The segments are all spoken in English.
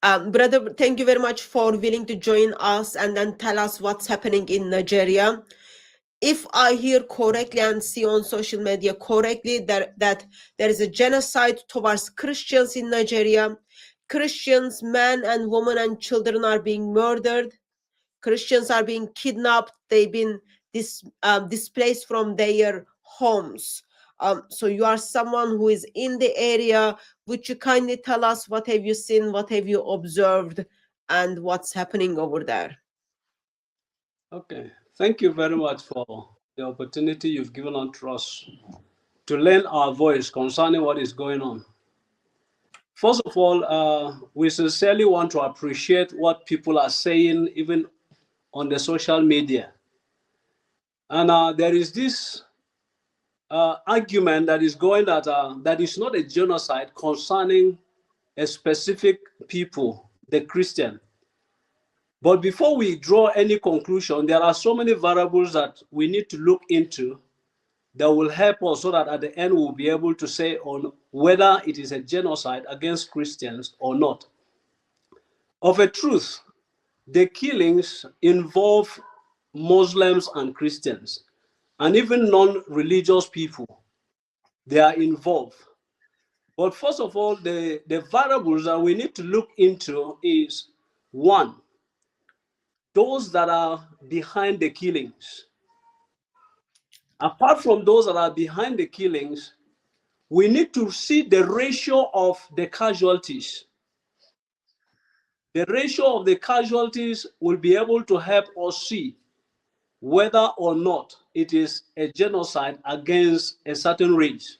Brother, thank you very much for willing to join us and then tell us what's happening in Nigeria. If I hear correctly and see on social media correctly that there is a genocide towards Christians in Nigeria. Christians, men and women and children are being murdered. Christians are being kidnapped. They've been displaced from their homes. So you are someone who is in the area. Would you kindly tell us what have you seen, what have you observed, and what's happening over there? Okay, thank you very much for the opportunity you've given unto us to lend our voice concerning what is going on. First of all, we sincerely want to appreciate what people are saying, even on the social media. And there is this argument that is going that is not a genocide concerning a specific people, the Christian. But before we draw any conclusion, there are so many variables that we need to look into that will help us so that at the end we'll be able to say on whether it is a genocide against Christians or not. Of a truth, the killings involve Muslims and Christians, and even non-religious people. They are involved. But first of all, the variables that we need to look into is, one, those that are behind the killings. Apart from those that are behind the killings, we need to see the ratio of the casualties. The ratio of the casualties will be able to help us see whether or not it is a genocide against a certain race.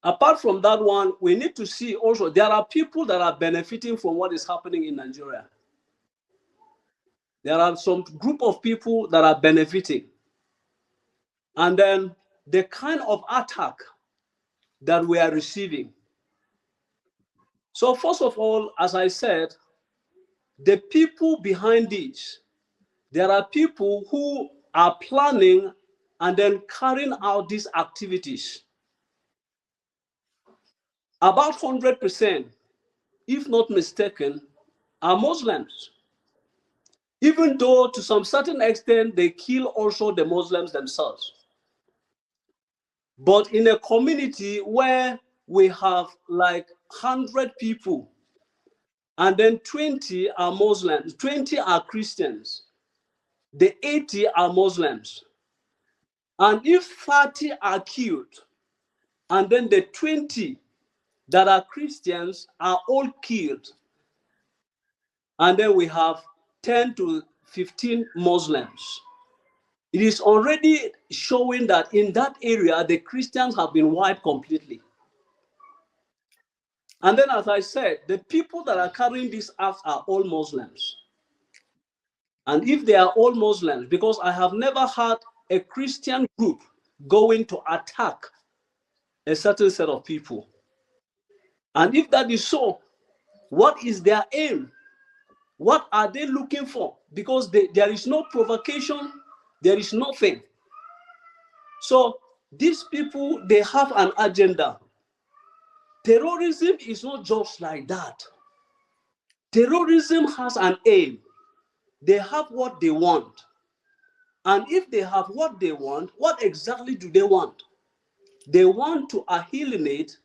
Apart from that one, we need to see also there are people that are benefiting from what is happening in Nigeria. There are some group of people that are benefiting. And then the kind of attack that we are receiving. So first of all, as I said, the people behind this, there are people who are planning and then carrying out these activities. About 100%, if not mistaken, are Muslims. Even though to some certain extent, they kill also the Muslims themselves. But in a community where we have like 100 people, and then 20 are Muslims, 20 are Christians, the 80 are Muslims. And if 30 are killed, and then the 20 that are Christians are all killed, and then we have 10 to 15 Muslims, it is already showing that in that area, the Christians have been wiped completely. And then, as I said, the people that are carrying this out are all Muslims. And if they are all Muslims, because I have never had a Christian group going to attack a certain set of people. And if that is so, what is their aim? What are they looking for? Because there is no provocation, there is nothing. So these people, they have an agenda. Terrorism is not just like that. Terrorism has an aim. They have what they want. And if they have what they want, what exactly do they want? They want to alienate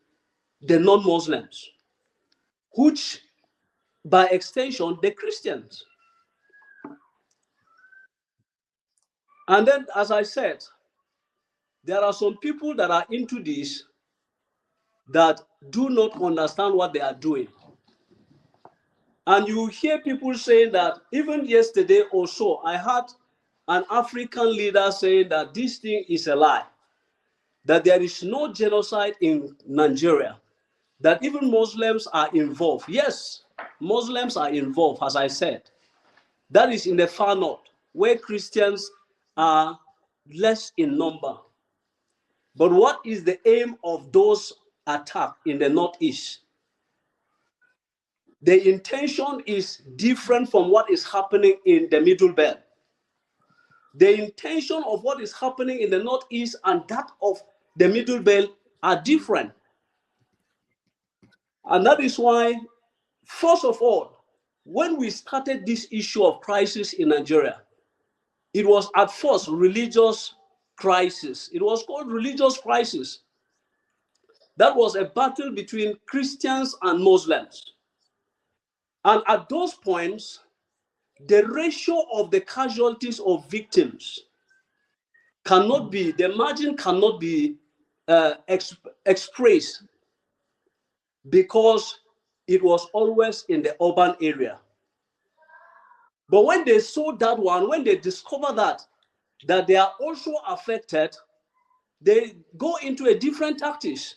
the non-Muslims, which by extension, the Christians. And then, as I said, there are some people that are into this that do not understand what they are doing. And you hear people saying that even yesterday or so, I had an African leader saying that this thing is a lie, that there is no genocide in Nigeria, that even Muslims are involved. Yes, Muslims are involved, as I said. That is in the far north, where Christians are less in number. But what is the aim of those attacks in the northeast? The intention is different from what is happening in the middle belt. The intention of what is happening in the northeast and that of the middle belt are different. And that is why First of all, when we started this issue of crisis in Nigeria, it was at first religious crisis. It was called religious crisis. That was a battle between Christians and Muslims. And at those points, the ratio of the casualties of victims cannot be, the margin cannot be expressed, because it was always in the urban area. But when they saw that one, when they discover that they are also affected, they go into a different tactics.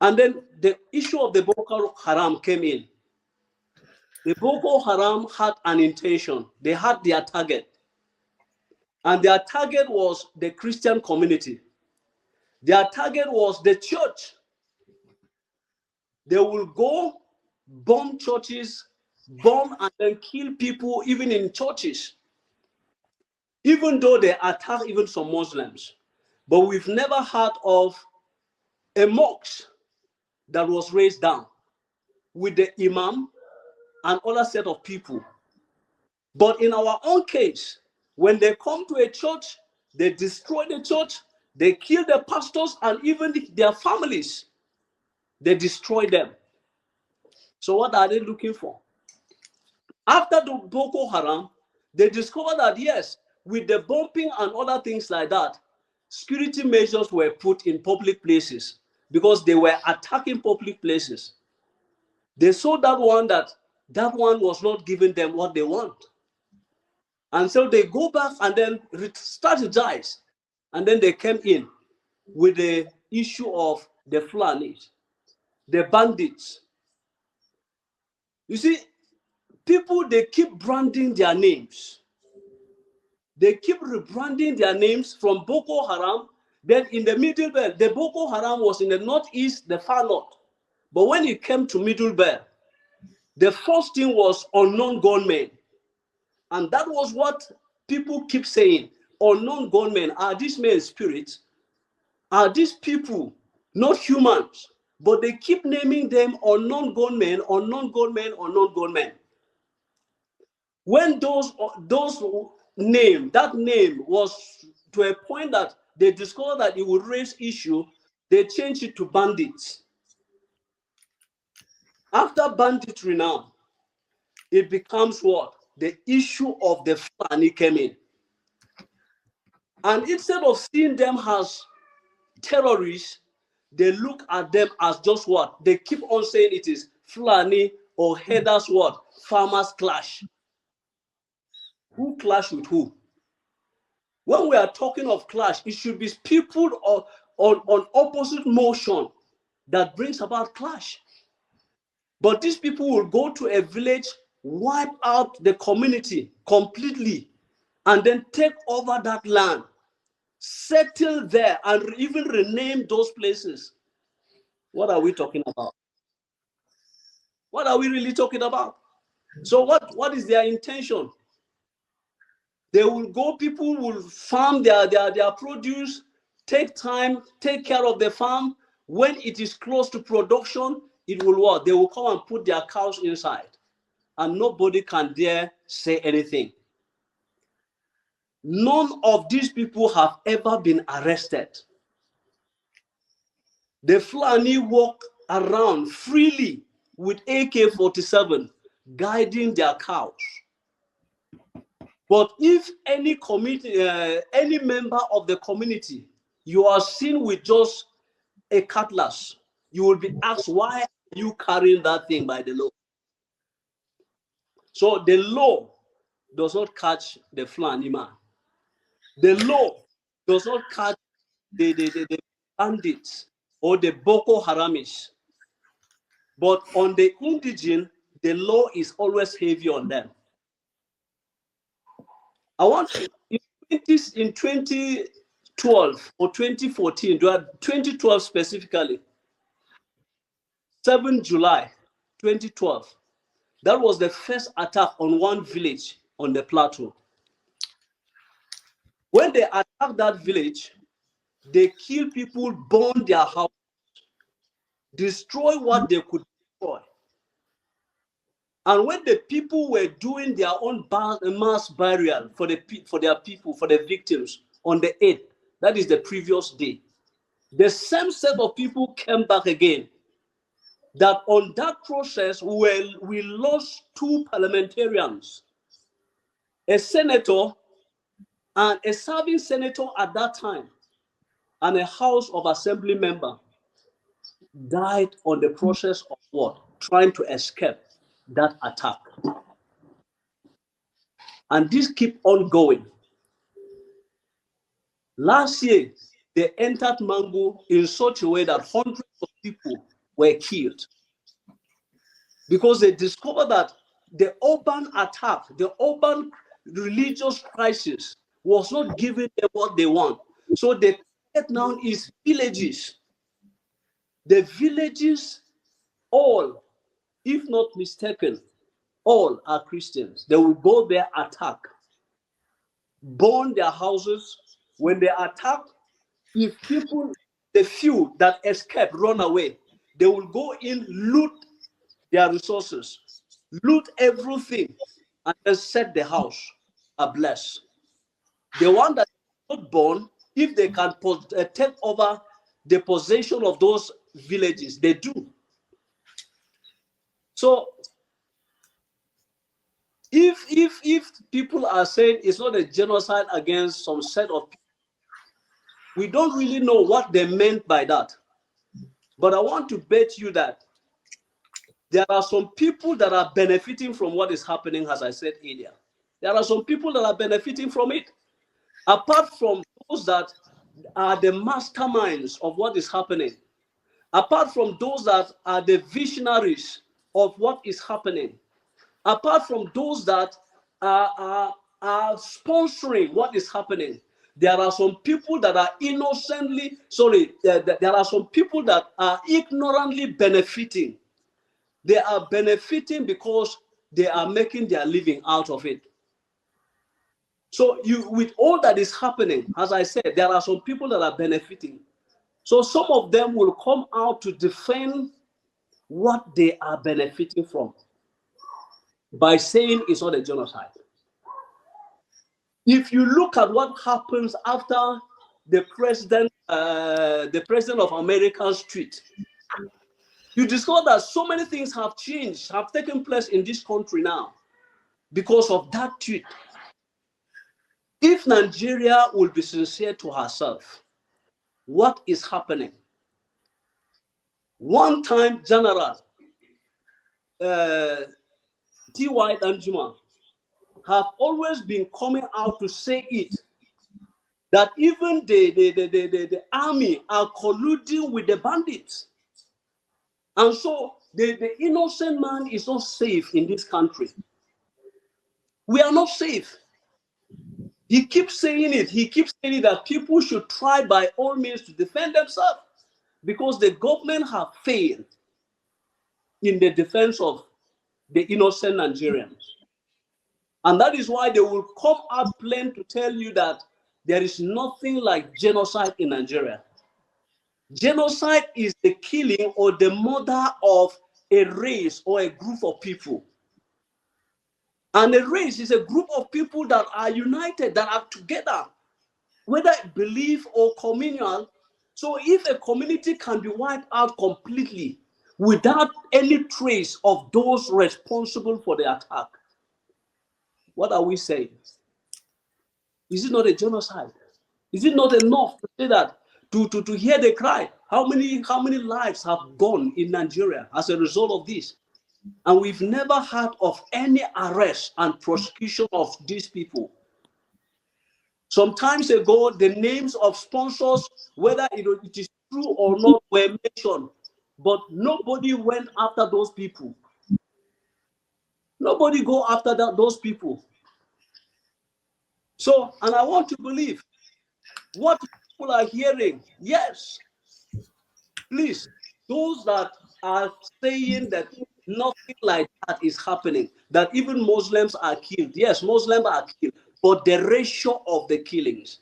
And then the issue of the Boko Haram came in. The Boko Haram had an intention. They had their target. And their target was the Christian community. Their target was the church. They will go bomb churches, bomb and then kill people even in churches, even though they attack even some Muslims. But we've never heard of a mosque that was raised down with the imam and other set of people. But in our own case, when they come to a church, they destroy the church, they kill the pastors and even their families. They destroy them. So what are they looking for? After the Boko Haram, they discovered that yes, with the bombing and other things like that, security measures were put in public places because they were attacking public places. They saw that one was not giving them what they want. And so they go back and then strategize. And then they came in with the issue of the Fulanis, the bandits. You see, people, they keep branding their names. They keep rebranding their names from Boko Haram. Then in the Middle Belt, the Boko Haram was in the northeast, the far north. But when it came to Middle Belt, the first thing was unknown gunmen. And that was what people keep saying. Unknown gunmen. Are these men spirits? Are these people not humans? But they keep naming them unknown gunmen, unknown gunmen, unknown gunmen. When that name was to a point that they discovered that it would raise issue, they changed it to bandits. After banditry now, it becomes what? The issue of the Fulani came in. And instead of seeing them as terrorists, they look at them as just what? They keep on saying it is Fulani or headers what? Farmers clash. Who clash with who? When we are talking of clash, it should be people on opposite motion that brings about clash. But these people will go to a village, wipe out the community completely, and then take over that land, settle there, and even rename those places. What are we talking about? What are we really talking about? So what is their intention? They will go, people will farm their produce, take time, take care of the farm. When it is close to production, it will what? They will come and put their cows inside. And nobody can dare say anything. None of these people have ever been arrested. The Fulani walk around freely with AK-47, guiding their cows. But if any member of the community, you are seen with just a cutlass, you will be asked, why are you carrying that thing by the law? So the law does not catch the Fulani man. The law does not catch the bandits or the Boko Haramis. But on the indigene, the law is always heavy on them. I want to, in 2012 or 2014, 2012 specifically, 7 July 2012, that was the first attack on one village on the plateau. When they attacked that village, they killed people, burned their house, destroy what they could destroy. And when the people were doing their own mass burial for their people, for the victims on the 8th, that is the previous day, the same set of people came back again. That on that process, we lost 2 parliamentarians, a senator and a serving senator at that time, and a House of Assembly member died on the process of what? Trying to escape that attack. And this keep on going. Last year, they entered Mango in such a way that hundreds of people were killed because they discovered that the urban attack, the urban religious crisis was not giving them what they want. So the target now is villages. The villages, all, if not mistaken, all are Christians. They will go there, attack, burn their houses. When they attack, if people, the few that escape, run away, they will go in, loot their resources, loot everything, and then set the house ablaze. The one that is not born, if they can take over the possession of those villages, they do. So if people are saying it's not a genocide against some set of people, we don't really know what they meant by that. But I want to bet you that there are some people that are benefiting from what is happening, as I said earlier. There are some people that are benefiting from it. Apart from those that are the masterminds of what is happening, apart from those that are the visionaries of what is happening, apart from those that are sponsoring what is happening, there are some people that are innocently, there are some people that are ignorantly benefiting. They are benefiting because they are making their living out of it. So with all that is happening, as I said, there are some people that are benefiting. So some of them will come out to defend what they are benefiting from by saying it's not a genocide. If you look at what happens after the president of America's tweet, you discover that so many things have changed, have taken place in this country now because of that tweet. If Nigeria will be sincere to herself, what is happening? One time General T.Y. Danjuma have always been coming out to say it, that even the army are colluding with the bandits. And so the innocent man is not safe in this country. We are not safe. He keeps saying it. He keeps saying that people should try by all means to defend themselves because the government have failed in the defense of the innocent Nigerians. And that is why they will come out plain to tell you that there is nothing like genocide in Nigeria. Genocide is the killing or the murder of a race or a group of people. And a race is a group of people that are united, that are together, whether belief or communal. So if a community can be wiped out completely without any trace of those responsible for the attack, what are we saying? Is it not a genocide? Is it not enough to say that, to hear the cry? How many lives have gone in Nigeria as a result of this? And we've never heard of any arrest and prosecution of these people. Some times ago, the names of sponsors, whether it is true or not, were mentioned, but nobody went after those people. Nobody go after those people. So, and I want to believe what people are hearing. Yes, please, those that are saying that nothing like that is happening, that even Muslims are killed. Yes, Muslims are killed, but the ratio of the killings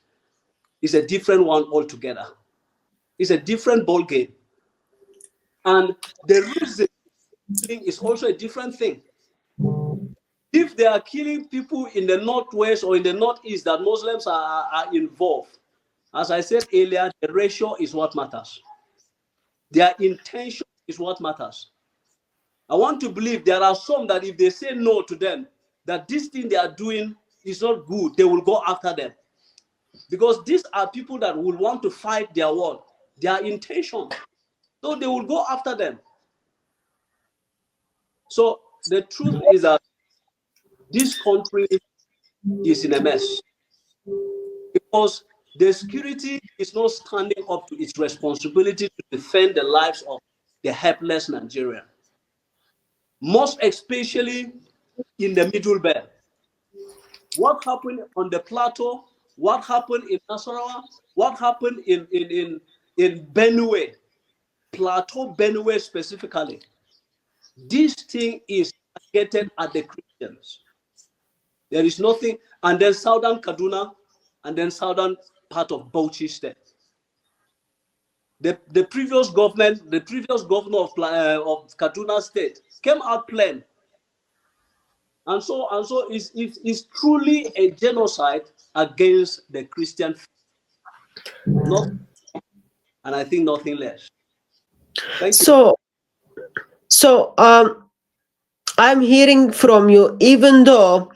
is a different one altogether. It's a different ball game. And the reason is also a different thing. If they are killing people in the northwest or in the northeast that Muslims are involved, as I said earlier, the ratio is what matters. Their intention is what matters. I want to believe there are some that if they say no to them, that this thing they are doing is not good, they will go after them. Because these are people that will want to fight their war, their intention. So they will go after them. So the truth is that this country is in a mess because the security is not standing up to its responsibility to defend the lives of the helpless Nigerian. Most especially in the Middle Belt. What happened on the plateau? What happened in Nasarawa? What happened in Benue? Plateau Benue specifically. This thing is targeted at the Christians. There is nothing, and then southern Kaduna, and then southern part of Bauchi state. The previous governor of Kaduna state came out plain. And so it's truly a genocide against the Christian faith. And I think nothing less. Thank you. So I'm hearing from you, even though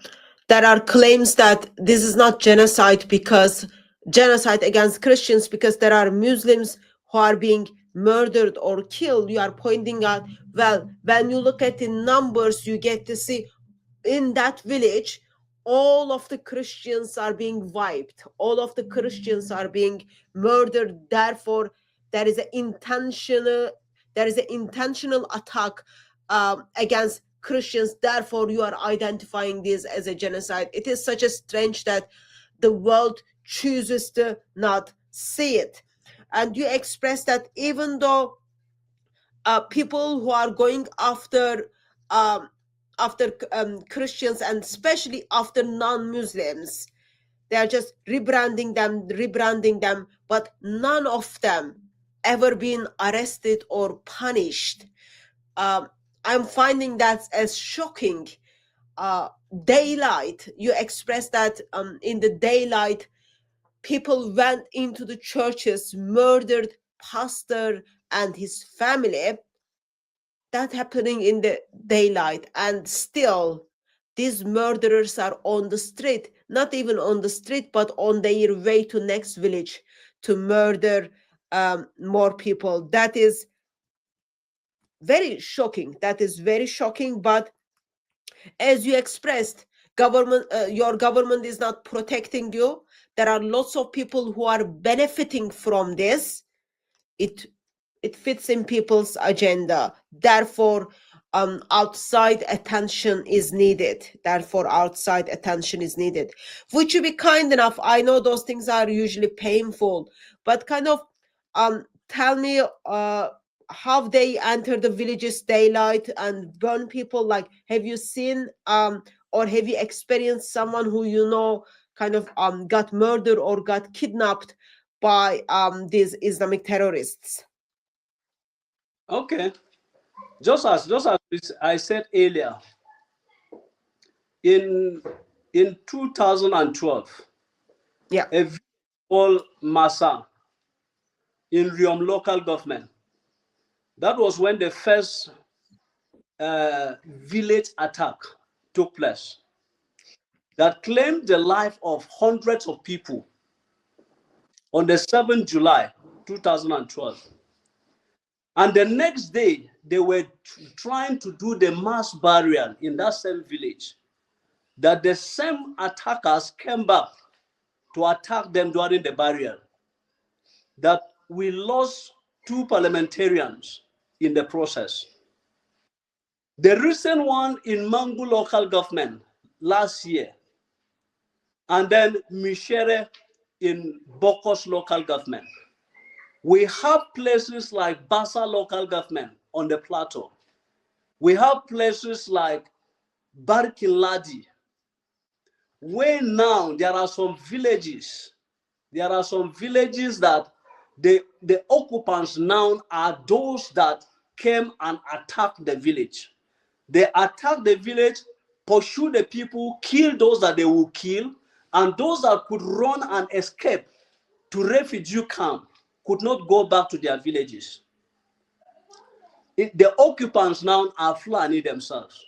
there are claims that this is not genocide against Christians, because there are Muslims who are being murdered or killed. You are pointing out, well, when you look at the numbers, you get to see in that village, all of the Christians are being wiped. All of the Christians are being murdered. Therefore, there is an intentional attack against Christians. Therefore, you are identifying this as a genocide. It is such a strange that the world chooses to not see it. And you express that even though people who are going after Christians, and especially after non-Muslims, they are just rebranding them, but none of them ever been arrested or punished. I'm finding that as shocking. Daylight, you express that in the daylight, people went into the churches, murdered pastor and his family. That happening in the daylight, and still these murderers are on the street, not even on the street, but on their way to next village to murder more people. That is very shocking. But as you expressed, your government is not protecting you. There are lots of people who are benefiting from this. It fits in people's agenda. Therefore, outside attention is needed. Would you be kind enough? I know those things are usually painful, but kind of tell me how they enter the village's daylight and burn people. Like, have you seen or have you experienced someone who kind of got murdered or got kidnapped by these Islamic terrorists? Okay. Just as I said earlier, in 2012, Yeah. a village called Massa in Riom local government, that was when the first village attack took place that claimed the life of hundreds of people on the 7th July 2012. And the next day, they were trying to do the mass burial in that same village. That the same attackers came back to attack them during the burial. That we lost 2 parliamentarians in the process. The recent one in Mangu local government last year, and then Mishere in Bokos local government. We have places like Basa local government on the plateau. We have places like Barkinladi, where now there are some villages that the occupants now are those that came and attacked the village. They attacked the village, pursue the people, kill those that they will kill, and those that could run and escape to refugee camp could not go back to their villages. The occupants now are Fulani themselves.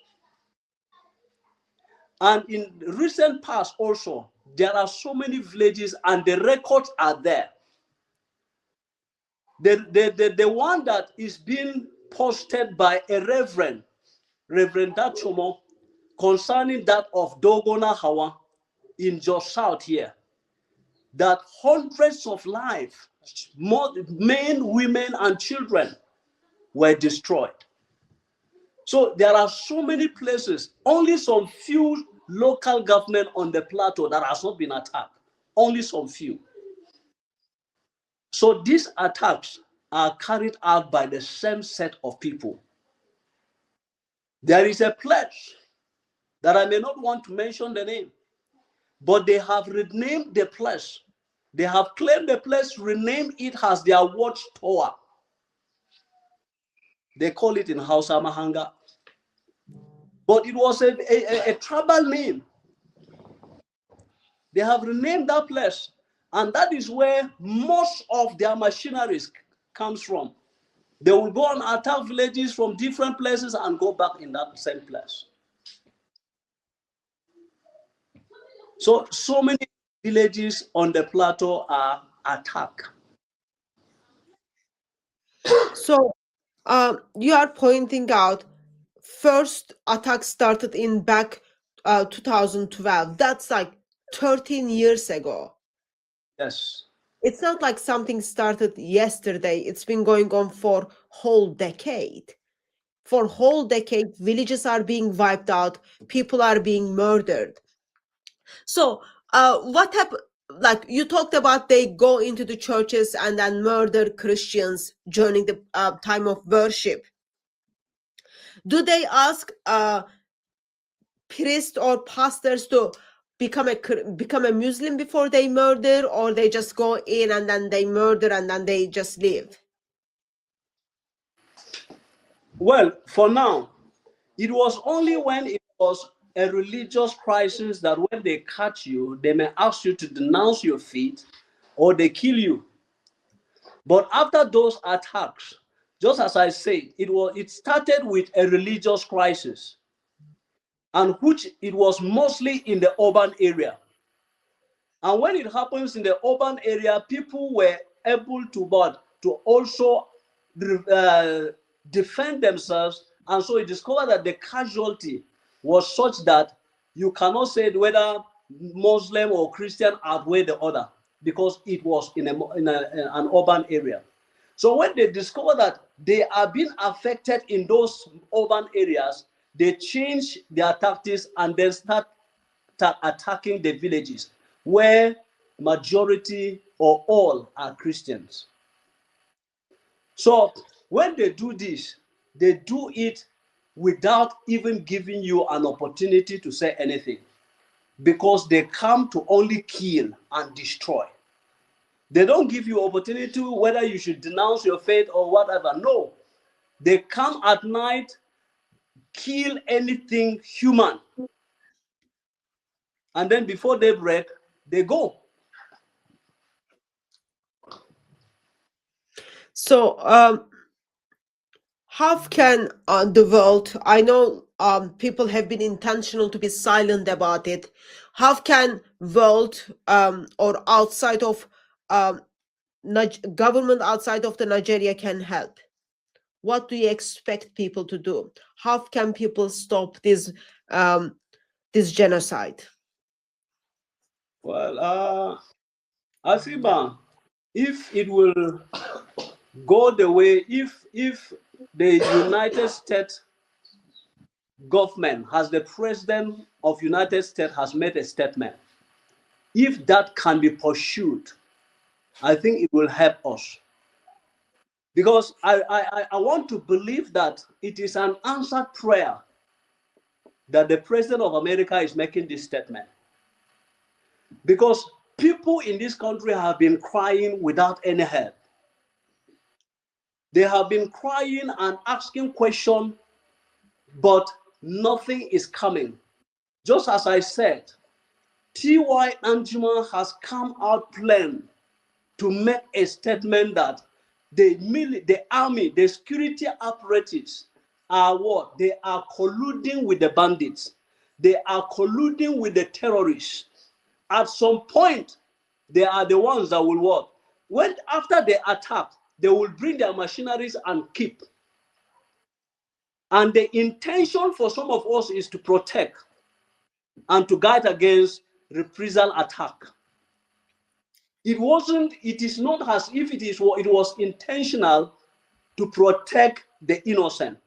And in recent past also, there are so many villages and the records are there. The one that is being posted by a Reverend Dachomo, concerning that of Dogona Hawa in Jos South here, that hundreds of lives, men, women, and children were destroyed. So there are so many places, only some few local government on the plateau that has not been attacked, only some few. So these attacks are carried out by the same set of people. There is a place that I may not want to mention the name, but they have renamed the place. They have claimed the place, renamed it as their watchtower. They call it in Hausa Mahanga. But it was a tribal name. They have renamed that place. And that is where most of their machineries comes from. They will go and attack villages from different places and go back in that same place. So many villages on the plateau are attacked. So you are pointing out first attack started in back 2012. That's like 13 years ago. Yes. It's not like something started yesterday. It's been going on for whole decade. For whole decade, villages are being wiped out, people are being murdered. So what happened? Like you talked about, they go into the churches and then murder Christians during the time of worship. Do they ask priests or pastors to become a Muslim before they murder, or they just go in and then they murder and then they just leave? Well, for now, it was only when it was a religious crisis that when they catch you, they may ask you to denounce your faith or they kill you. But after those attacks, just as I said, it started with a religious crisis, and which it was mostly in the urban area. And when it happens in the urban area, people were able to also defend themselves. And so it discovered that the casualty was such that you cannot say whether Muslim or Christian outweigh the other, because it was in an urban area. So when they discover that they are being affected in those urban areas, they change their tactics and then start attacking the villages where majority or all are Christians. So when they do this, they do it without even giving you an opportunity to say anything, because they come to only kill and destroy. They don't give you opportunity whether you should denounce your faith or whatever. No, they come at night, kill anything human, and then before daybreak, they go. So how can the world, I know people have been intentional to be silent about it, how can world or outside of government outside of the Nigeria can help? What do you expect people to do? How can people stop this genocide? Well, Asiba, if it will go the way, if the United States government has, the president of United States has made a statement, if that can be pursued, I think it will help us. Because I want to believe that it is an answered prayer that the president of America is making this statement. Because people in this country have been crying without any help. They have been crying and asking questions, but nothing is coming. just as I said, T.Y. Anjuma has come out plain to make a statement that the army, the security apparatus are what? They are colluding with the bandits. They are colluding with the terrorists. At some point, they are the ones that will what? When after they attack, they will bring their machineries and keep. And the intention for some of us is to protect and to guard against reprisal attack. It is not as if it was intentional to protect the innocent.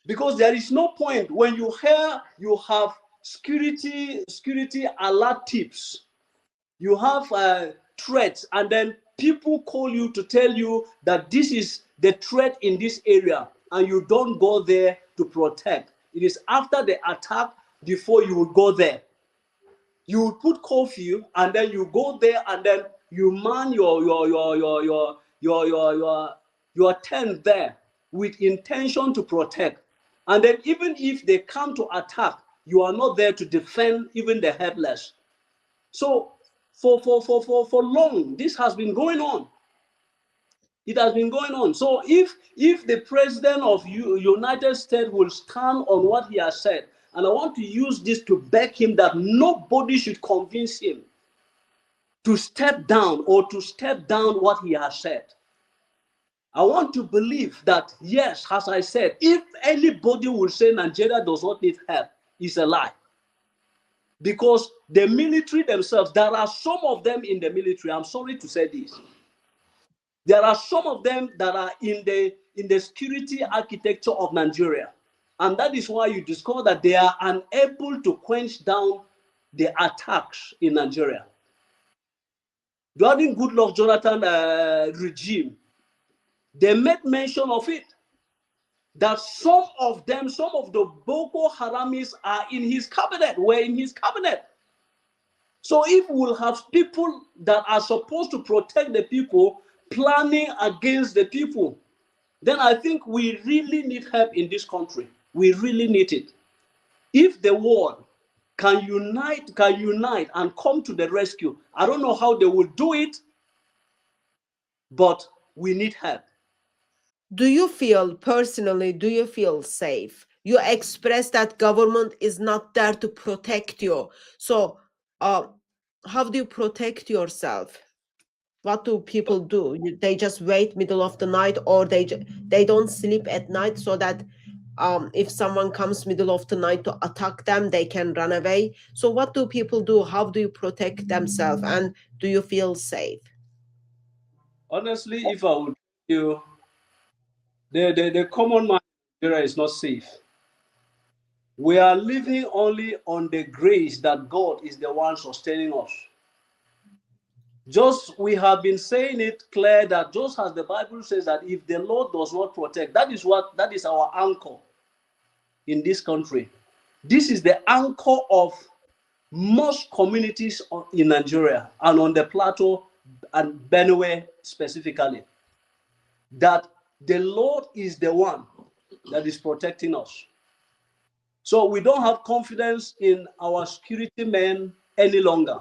Because there is no point when you hear you have security alert tips, you have threats, and then people call you to tell you that this is the threat in this area, and you don't go there to protect. It is after the attack before you will go there. You will put curfew, and then you go there, and then you man your tent there with intention to protect. And then even if they come to attack, you are not there to defend even the helpless. So for long, this has been going on. It has been going on. So if the president of United States will stand on what he has said, and I want to use this to beg him that nobody should convince him to step down or to step down what he has said. I want to believe that, yes, as I said, if anybody will say Nigeria does not need help, it's a lie. Because the military themselves, there are some of them in the military, I'm sorry to say this, there are some of them that are in the security architecture of Nigeria. And that is why you discover that they are unable to quench down the attacks in Nigeria. During Goodluck Jonathan regime, they made mention of it, that some of the Boko Haramis are in his cabinet, were in his cabinet. So if we'll have people that are supposed to protect the people planning against the people, then I think we really need help in this country. We really need it. If the world can unite and come to the rescue, I don't know how they will do it, but we need help. Do you feel safe? You express that government is not there to protect you. So how do you protect yourself? What do people do? They just wait middle of the night, or they don't sleep at night, so that if someone comes middle of the night to attack them, they can run away. So what do people do? How do you protect themselves? And do you feel safe? Honestly, if I would tell you, the common man in Nigeria is not safe. We are living only on the grace that God is the one sustaining us. Just we have been saying it clear that just as the Bible says that if the Lord does not protect, that is our anchor in this country. This is the anchor of most communities in Nigeria and on the plateau and Benue specifically, that the Lord is the one that is protecting us. So we don't have confidence in our security men any longer.